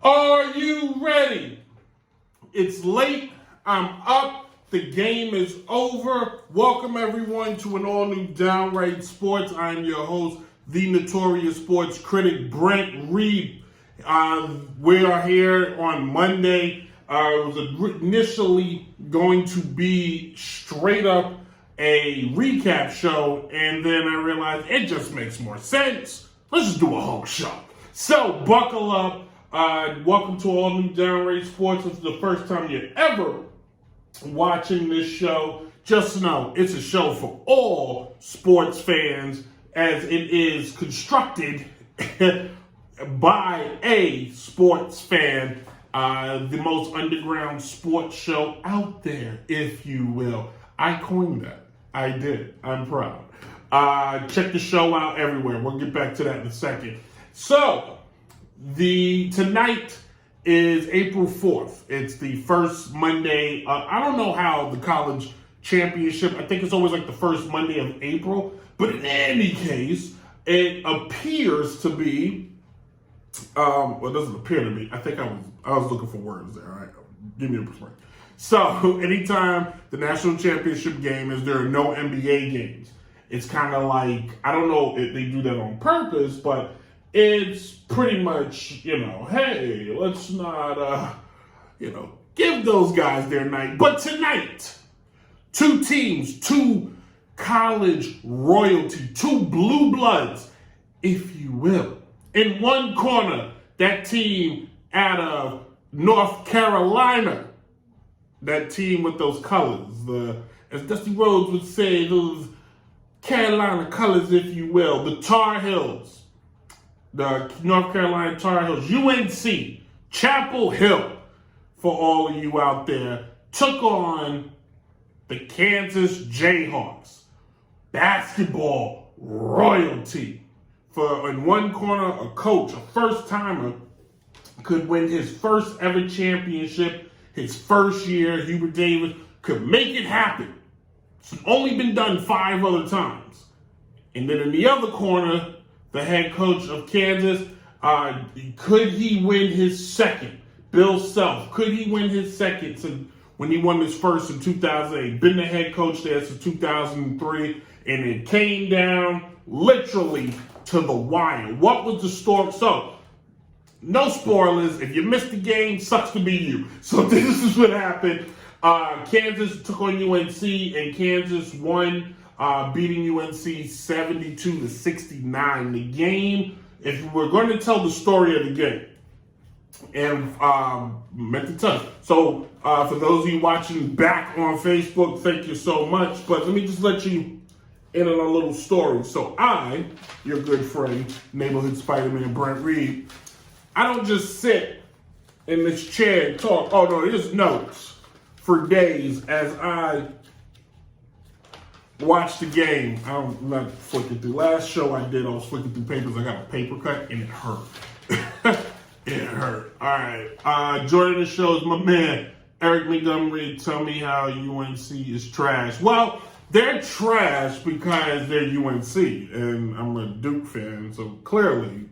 Are you ready? It's late. I'm up. The game is over. Welcome, everyone, to an all-new Downright Sports. I'm your host, the Notorious Sports critic, Brent Reed. We are here on Monday. It was initially going to be straight up a recap show, and then I realized it just makes more sense. Let's just do a whole show. So, buckle up. Welcome to all new Downright Sports. If it's the first time you're ever watching this show, just know it's a show for all sports fans, as it is constructed by a sports fan, the most underground sports show out there, if you will. I coined that. I did. I'm proud. Check the show out everywhere. We'll get back to that in a second. So, tonight is April 4th. It's the first Monday. I don't know how the college championship, I think it's always like the first Monday of April. But in any case, it appears to be, well, it doesn't appear to be. I think I was looking for words there. All right, give me a perspective. So anytime the national championship game is, there are no NBA games. It's kind of like, I don't know if they do that on purpose, but it's pretty much, hey, let's not, give those guys their night. But tonight, two teams, two college royalty, two blue bloods, if you will. In one corner, that team out of North Carolina, that team with those colors, as Dusty Rhodes would say, those Carolina colors, if you will, the Tar Heels, the North Carolina Tar Heels, UNC, Chapel Hill, for all of you out there, took on the Kansas Jayhawks, basketball royalty. For in one corner, a coach, a first-timer, could win his first ever championship, his first year. Hubert Davis could make it happen. It's only been done 5 other times. And then in the other corner, the head coach of Kansas, could he win his second? Bill Self, could he win his second when he won his first in 2008? Been the head coach there since 2003, and it came down literally to the wire. What was the story? So, no spoilers. If you missed the game, sucks to be you. So this is what happened. Kansas took on UNC, and Kansas won, beating UNC 72-69. The game, if we're going to tell the story of the game, and meant to touch. So for those of you watching back on Facebook, thank you so much. But let me just let you in on a little story. So I, your good friend, neighborhood Spider-Man Brent Reed, I don't just sit in this chair and talk. Oh no, there's notes for days as I watch the game. I'm not flicking through. Last show I did, I was flicking through papers. I got a paper cut and it hurt. It hurt. All right. Joining the show is my man, Eric Montgomery. Tell me how UNC is trash. Well, they're trash because they're UNC, and I'm a Duke fan, so clearly,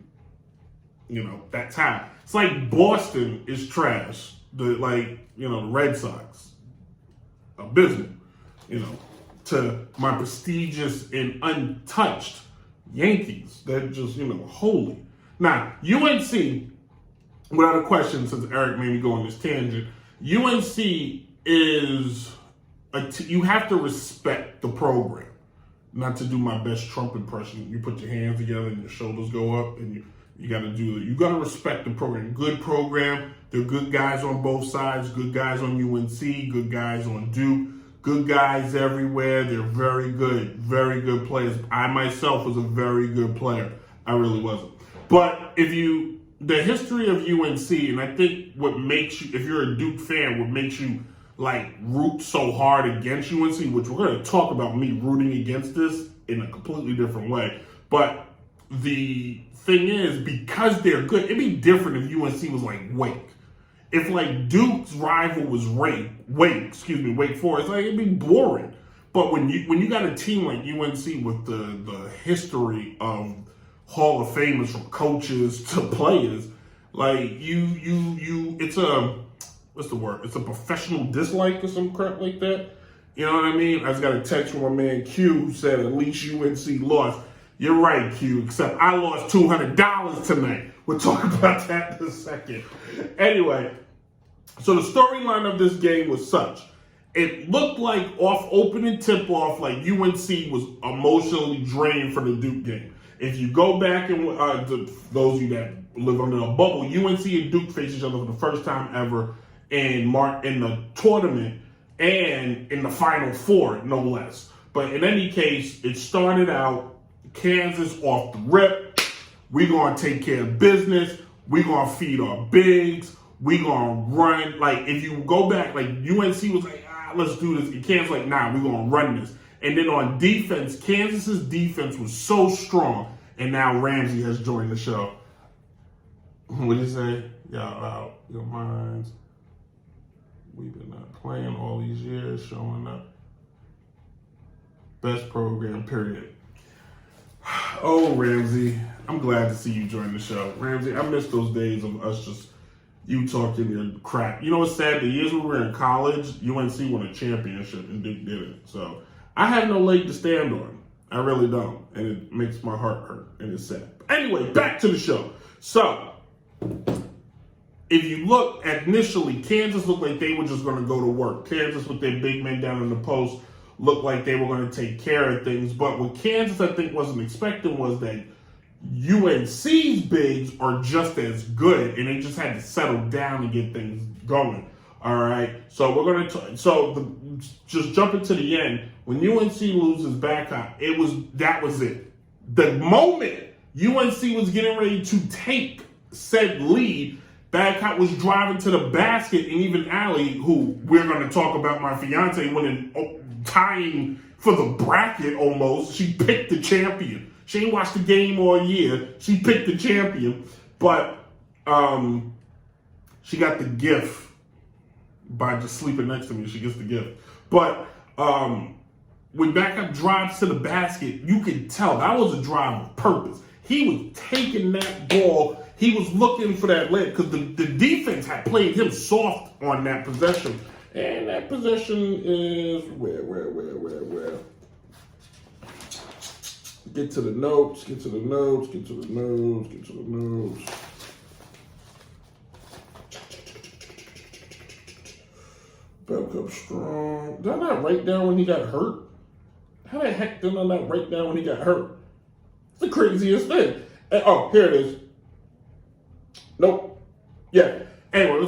that's how. It's like Boston is trash. The Red Sox, abysmal, to my prestigious and untouched Yankees. They're just, holy. Now, UNC, without a question, since Eric made me go on this tangent, UNC is, you have to respect the program. Not to do my best Trump impression. You put your hands together and your shoulders go up, and you got to do it. You got to respect the program. Good program. There are good guys on both sides. Good guys on UNC. Good guys on Duke. Good guys everywhere. They're very good players. I myself was a very good player. I really wasn't. But the history of UNC, and I think what makes you, if you're a Duke fan, what makes you root so hard against UNC, which we're going to talk about me rooting against this in a completely different way. But the thing is, because they're good, it'd be different if UNC was like Wake. If Duke's rival was Wake Forest, it'd be boring. But when you got a team like UNC with the history of Hall of Famers from coaches to players, Like it's what's the word? It's a professional dislike or some crap like that. You know what I mean? I just got a text from my man Q who said at least UNC lost. You're right, Q, except I lost $200 tonight. We'll talk about that in a second. Anyway, so the storyline of this game was such. It looked like off opening tip-off, like UNC was emotionally drained from the Duke game. If you go back and those of you that live under a bubble, UNC and Duke faced each other for the first time ever in the tournament and in the Final Four, no less. But in any case, it started out Kansas off the rip. We're going to take care of business. We're going to feed our bigs. We're going to run. Like, if you go back, like, UNC was like, let's do this. And Kansas like, nah, we're going to run this. And then on defense, Kansas's defense was so strong. And now Ramsey has joined the show. What did he say? Y'all out your minds. We've been playing all these years, showing up. Best program, period. Oh, Ramsey, I'm glad to see you join the show. Ramsey, I miss those days of us just, you talking your crap. You know what's sad? The years we were in college, UNC won a championship and Duke didn't. So I have no leg to stand on. I really don't. And it makes my heart hurt. And it's sad. Anyway, back to the show. So, if you look at initially, Kansas looked like they were just going to go to work. Kansas with their big men down in the post looked like they were going to take care of things. But what Kansas, I think, wasn't expecting was that UNC's bigs are just as good, and they just had to settle down and get things going. All right. So we're going to just jump into the end. When UNC loses Babcock, that was it. The moment UNC was getting ready to take said lead, Babcock was driving to the basket, and even Allie, who we're going to talk about, my fiance, tying for the bracket almost. She picked the champion. She ain't watched the game all year. She picked the champion, but she got the gift by just sleeping next to me. She gets the gift. But when Babcock drives to the basket, you could tell that was a drive of purpose. He was taking that ball. He was looking for that leg because the defense had played him soft on that possession. And that possession is where? Get to the notes. Babcock strong. Did I not write down when he got hurt? How the heck did I not write down when he got hurt? It's the craziest thing. Oh, here it is. Nope. Yeah. Anyway, it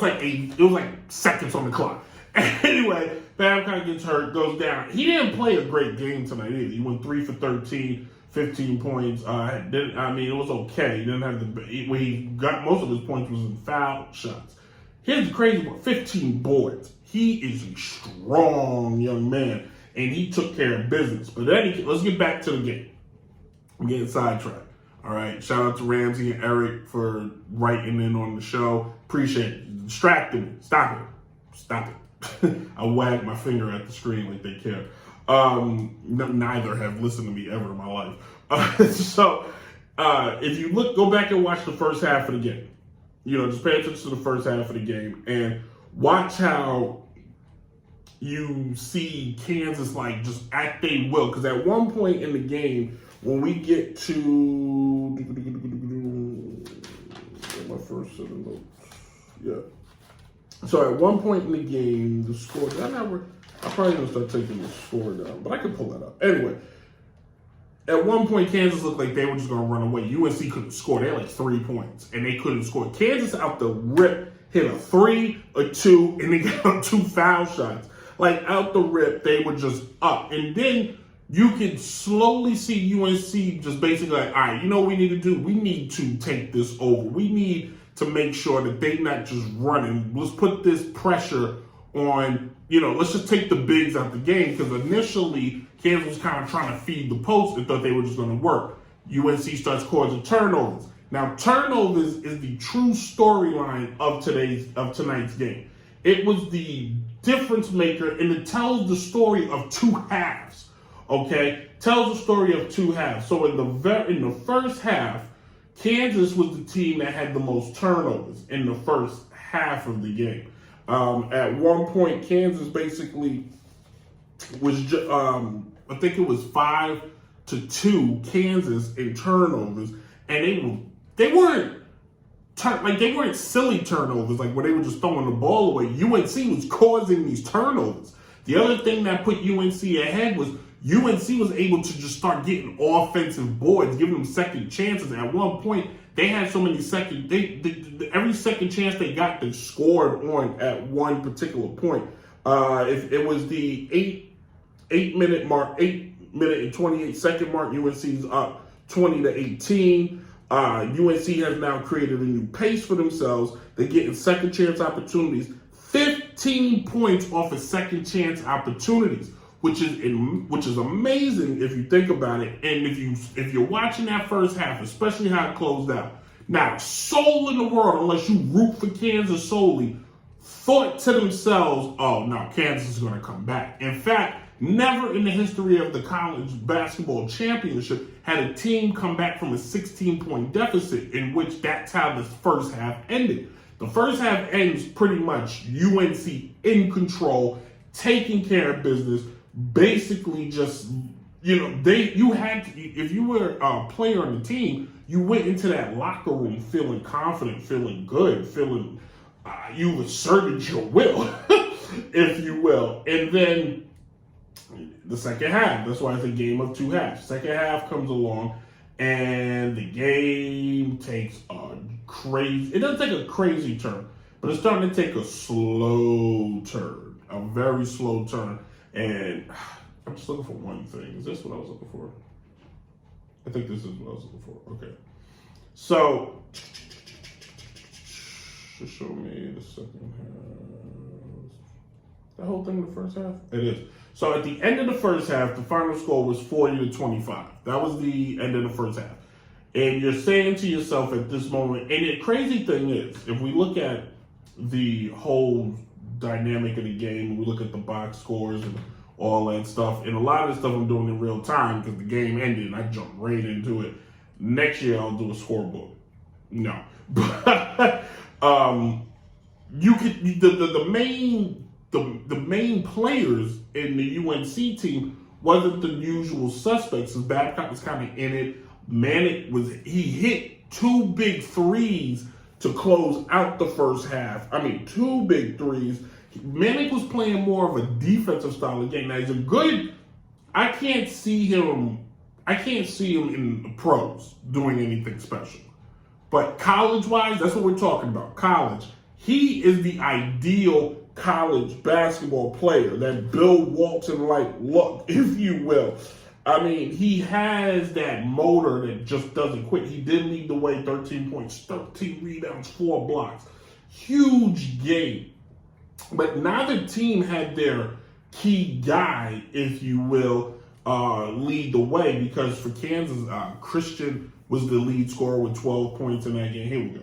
was like seconds on the clock. Anyway, Babcock gets hurt, goes down. He didn't play a great game tonight either. He went 3 for 13, 15 points. It was okay. He didn't have where he got most of his points was in foul shots. Here's the crazy part: 15 boards. He is a strong young man, and he took care of business. But let's get back to the game. I'm getting sidetracked. All right. Shout out to Ramsey and Eric for writing in on the show. Appreciate it. Distracting me. Stop it. I wag my finger at the screen like they care. Neither have listened to me ever in my life. If you go back and watch the first half of the game. Just pay attention to the first half of the game and watch how you see Kansas just at their will. Because at one point in the game, when we get to my first set of notes, yeah. So at one point in the game, the score. I'm probably gonna start taking the score down, but I can pull that up anyway. At one point, Kansas looked like they were just going to run away. UNC couldn't score. They had 3 points, and they couldn't score. Kansas out the rip hit a 3, a 2, and they got 2 foul shots. Out the rip, they were just up. And then you can slowly see UNC just basically all right, you know what we need to do? We need to take this over. We need to make sure that they're not just running. Let's put this pressure on, let's just take the bigs out the game, because initially Kansas was kind of trying to feed the post and thought they were just going to work. UNC starts causing turnovers. Now, turnovers is the true storyline of tonight's game. It was the difference maker, and it tells the story of 2 halves. Okay, tells the story of 2 halves. So in the first half, Kansas was the team that had the most turnovers in the first half of the game. At one point, Kansas basically was, I think it was 5-2 Kansas in turnovers, and they weren't silly turnovers, like where they were just throwing the ball away. UNC was causing these turnovers. The other thing that put UNC ahead was UNC was able to just start getting offensive boards, giving them second chances. At one point, they had so many every second chance they got, they scored on at one particular point. If it was the 8 minute and 28 second mark, UNC's up 20-18. UNC has now created a new pace for themselves. They're getting second chance opportunities, 15 points off of second chance opportunities, which is amazing if you think about it. And if you're watching that first half, especially how it closed out, now soul in the world, unless you root for Kansas solely, thought to themselves, "Oh no, Kansas is going to come back." In fact, never in the history of the college basketball championship had a team come back from a 16-point deficit, in which that's how the first half ended. The first half ends pretty much UNC in control, taking care of business, basically just, if you were a player on the team, you went into that locker room feeling confident, feeling good, feeling you asserted your will, if you will. And then the second half, that's why it's a game of two halves. Second half comes along, and the game takes it doesn't take a crazy turn, but it's starting to take a slow turn, a very slow turn. And I'm just looking for one thing. Is this what I was looking for? I think this is what I was looking for. Okay. So, just show me the second half. The whole thing in the first half? It is. So at the end of the first half, the final score was 40-25. That was the end of the first half. And you're saying to yourself at this moment, and the crazy thing is, if we look at the whole dynamic of the game, we look at the box scores and all that stuff, and a lot of the stuff I'm doing in real time because the game ended and I jumped right into it. Next year I'll do a scoreboard. No. But you could the main players in the UNC team wasn't the usual suspects. Babcock was kind of in it. Manic he hit 2 big threes to close out the first half. I mean, 2 big threes. Manic was playing more of a defensive style of game. Now he's I can't see him in the pros doing anything special. But college-wise, that's what we're talking about. College. He is the ideal college basketball player, that Bill Walton-like look, if you will. I mean, he has that motor that just doesn't quit. He did lead the way, 13 points, 13 rebounds, 4 blocks. Huge game. But neither team had their key guy, if you will, lead the way, because for Kansas, Christian was the lead scorer with 12 points in that game. Here we go.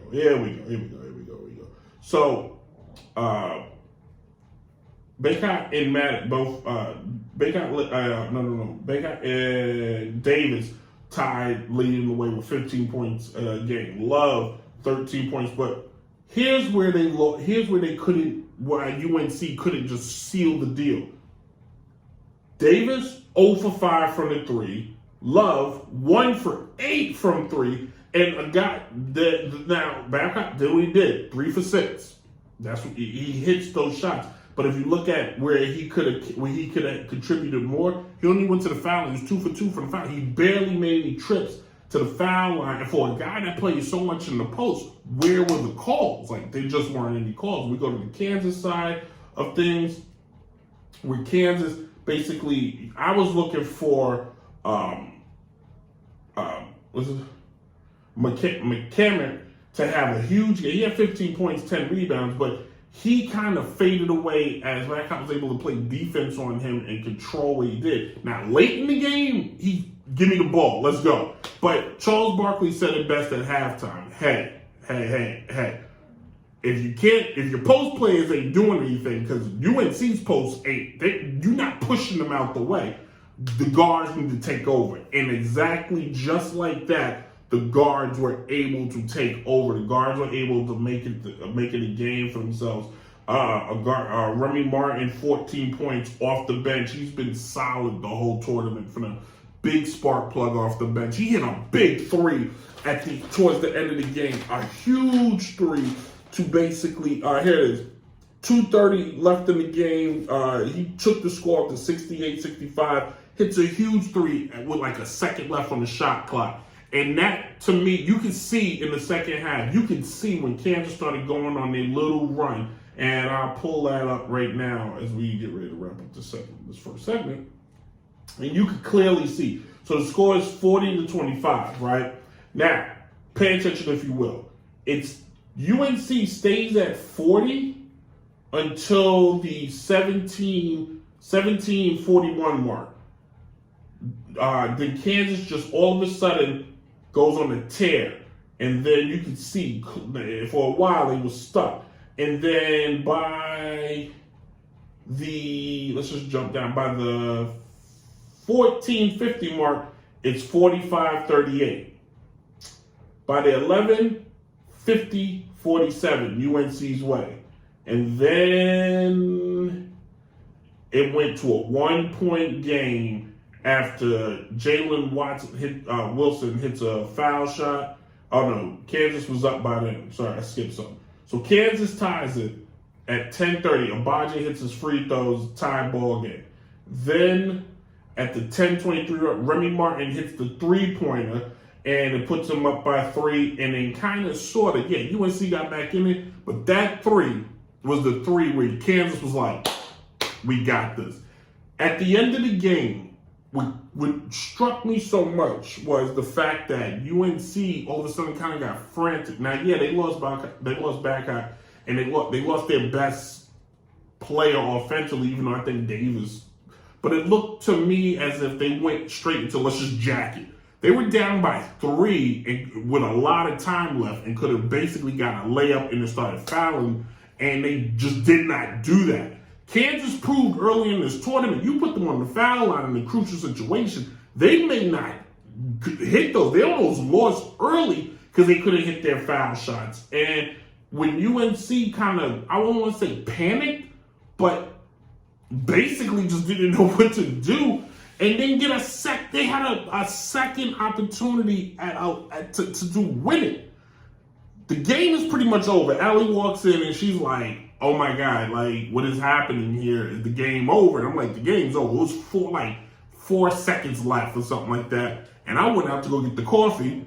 So, Baycott and Maddox both, Baycott and Davis tied, leading the way with 15 points a game. Love 13 points, but here's where UNC couldn't just seal the deal. Davis 0 for 5 from the 3, Love 1 for 8 from 3, and a guy now Babcock did what he did, 3 for 6. That's what he hits those shots. But if you look at where he could have contributed more, he only went to the foul line. He was 2 for 2 from the foul. He barely made any trips to the foul line. And for a guy that plays so much in the post, where were the calls? Like, there just weren't any calls. We go to the Kansas side of things, where Kansas basically, I was looking for McCammon to have a huge game. He had 15 points, 10 rebounds, but he kind of faded away as Blackhawk was able to play defense on him and control what he did. Now, late in the game, give me the ball, let's go. But Charles Barkley said it best at halftime. Hey. If your post players ain't doing anything, because UNC's posts you're not pushing them out the way, the guards need to take over. And exactly just like that, the guards were able to take over. The guards were able to make it a game for themselves. Remy Martin, 14 points off the bench. He's been solid the whole tournament for them. Big spark plug off the bench. He hit a big three towards the end of the game. A huge three to basically, here it is, 2:30 left in the game. He took the score up to 68-65. Hits a huge three with like a second left on the shot clock. And that, to me, you can see in the second half, you can see when Kansas started going on their little run. And I'll pull that up right now as we get ready to wrap up this first segment. And you can clearly see. So the score is 40-25, right? Now, pay attention if you will. It's UNC stays at 40 until the 17-41 mark. Then Kansas just all of a sudden goes on a tear. And then you can see for a while they were stuck. And then by the, let's just jump down, by the 14:50 mark, it's 45-38. By the 11:50-47, UNC's way. And then it went to a 1-point game after Jalen Wilson hits a foul shot. Oh no, Kansas was up by then. Sorry, I skipped something. So Kansas ties it at 10:30. Abaje hits his free throws, tie ball game. Then at the 10:23, Remy Martin hits the three-pointer, and it puts them up by 3. And then kind of, sort of, yeah, UNC got back in it. But that 3 was the 3 where Kansas was like, we got this. At the end of the game, what struck me so much was the fact that UNC all of a sudden kind of got frantic. Now, yeah, they lost Bacot, and they lost their best player offensively, even though I think Davis. But it looked to me as if they went straight into let's just jack it. They were down by 3 and with a lot of time left and could have basically got a layup and then started fouling, and they just did not do that. Kansas proved early in this tournament, you put them on the foul line in a crucial situation, they may not hit those. They almost lost early because they couldn't hit their foul shots. And when UNC kind of, I don't want to say panicked, but basically just didn't know what to do, and then get they had a second opportunity to win it. The game is pretty much over. Allie walks in and she's like, oh my God, like, what is happening here? Is the game over? And I'm like, the game's over. It was 4 seconds left or something like that. And I went out to go get the coffee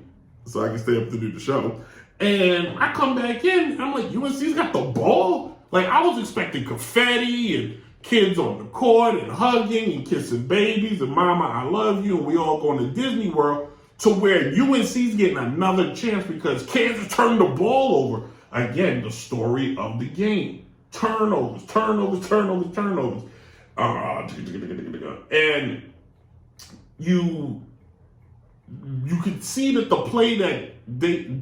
so I can stay up to do the show. And I come back in and I'm like, UNC's got the ball? Like, I was expecting confetti and kids on the court and hugging and kissing babies and mama, I love you, and we all going to Disney World, to where UNC's getting another chance because Kansas turned the ball over. Again, the story of the game. Turnovers. And you could see that the play that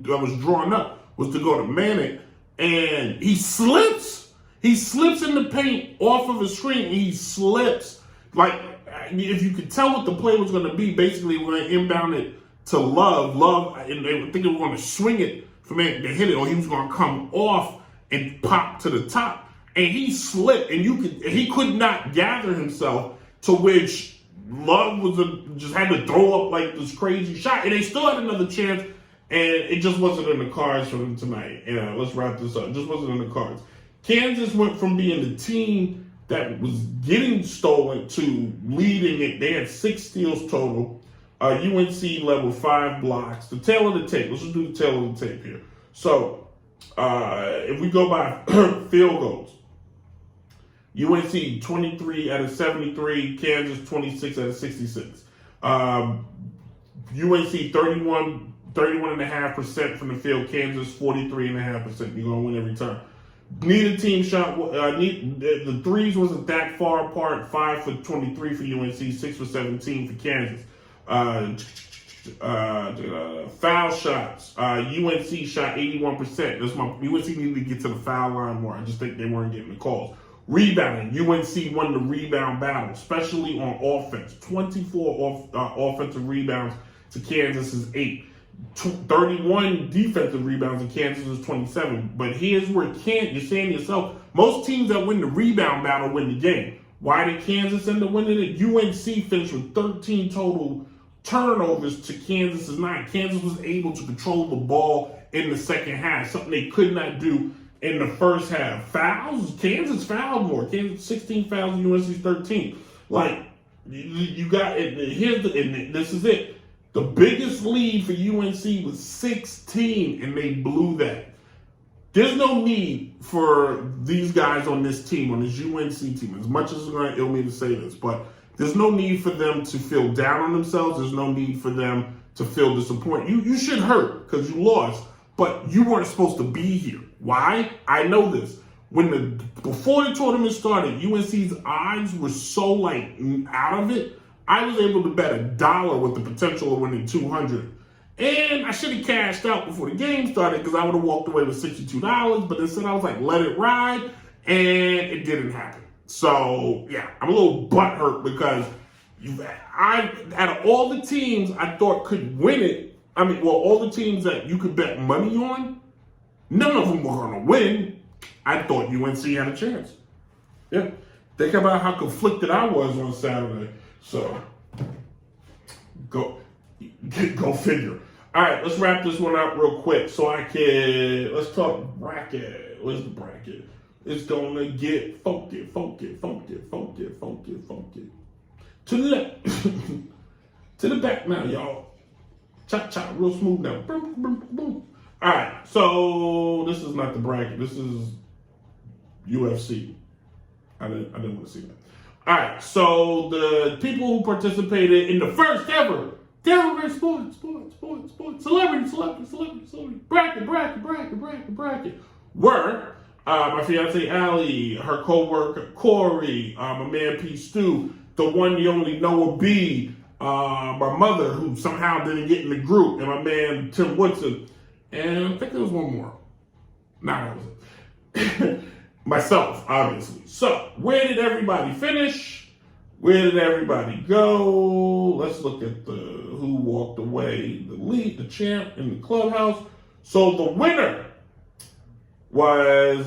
was drawn up was to go to Manic, and he slips. He slips in the paint off of his screen, and he slips. Like, if you could tell what the play was going to be, basically we're going to inbound it to Love, and they think they were going to swing it for Manic to hit it, or he was going to come off and pop to the top. And he slipped, and he could not gather himself, to which Love just had to throw up like this crazy shot, and they still had another chance, and it just wasn't in the cards for them tonight. Let's wrap this up. It just wasn't in the cards. Kansas went from being the team that was getting stolen to leading it. They had 6 steals total. UNC leveled 5 blocks. The tail of the tape. Let's just do the tail of the tape here. So if we go by field goals, UNC 23 out of 73, Kansas 26 out of 66. UNC 31.5% from the field, Kansas 43.5%. You're going to win every time. Neither team shot, the threes wasn't that far apart. 5 for 23 for UNC, 6 for 17 for Kansas. Foul shots, UNC shot 81%. UNC needed to get to the foul line more. I just think they weren't getting the calls. Rebounding, UNC won the rebound battle, especially on offense. 24 offensive rebounds to Kansas's 8. 31 defensive rebounds, and Kansas is 27. But here's where you're saying to yourself, most teams that win the rebound battle win the game. Why did Kansas end up winning it? UNC finished with 13 total turnovers to Kansas's 9. Kansas was able to control the ball in the second half, something they could not do in the first half. Fouls? Kansas fouled more. Kansas 16 fouls, UNC 13. Like, you got it. And this is it. The biggest lead for UNC was 16, and they blew that. There's no need for these guys on this team, on this UNC team, as much as it's going to ill me to say this, but there's no need for them to feel down on themselves. There's no need for them to feel disappointed. You should hurt because you lost, but you weren't supposed to be here. Why? I know this. Before the tournament started, UNC's odds were so out of it. I was able to bet $1 with the potential of winning 200. And I should have cashed out before the game started because I would have walked away with $62. But instead I was like, let it ride. And it didn't happen. So, yeah, I'm a little butthurt because out of all the teams I thought could win it, all the teams that you could bet money on, none of them were going to win. I thought UNC had a chance. Yeah. Think about how conflicted I was on Saturday. So, go figure. All right, let's wrap this one up real quick so let's talk bracket. Where's the bracket? It's going to get funky. To the left. To the back now, y'all. Chop, real smooth now. Boom, boom, boom. All right, so this is not the bracket. This is UFC. I didn't want to see that. All right, so the people who participated in the first ever Notorious Sports, celebrity, bracket, were my fiance Allie, her co-worker Corey, my man P. Stu, the one, the only Noah B, my mother who somehow didn't get in the group, and my man Tim Woodson, and I think there was one more. Nah, that was it. Myself, obviously. So, where did everybody finish? Where did everybody go? Let's look at who walked away. The lead, the champ in the clubhouse. So the winner was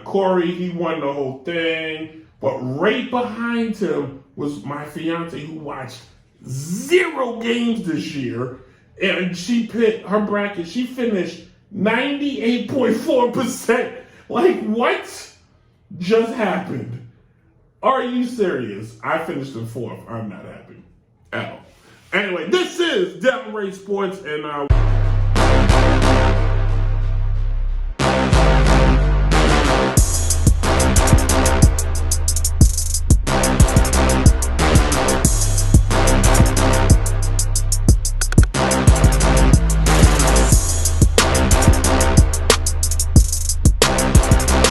Corey. He won the whole thing. But right behind him was my fiance who watched 0 games this year. And she picked her bracket. She finished 98.4%. Like, what just happened? Are you serious? I finished in 4th. I'm not happy at all. Anyway, this is Notorious Sports, and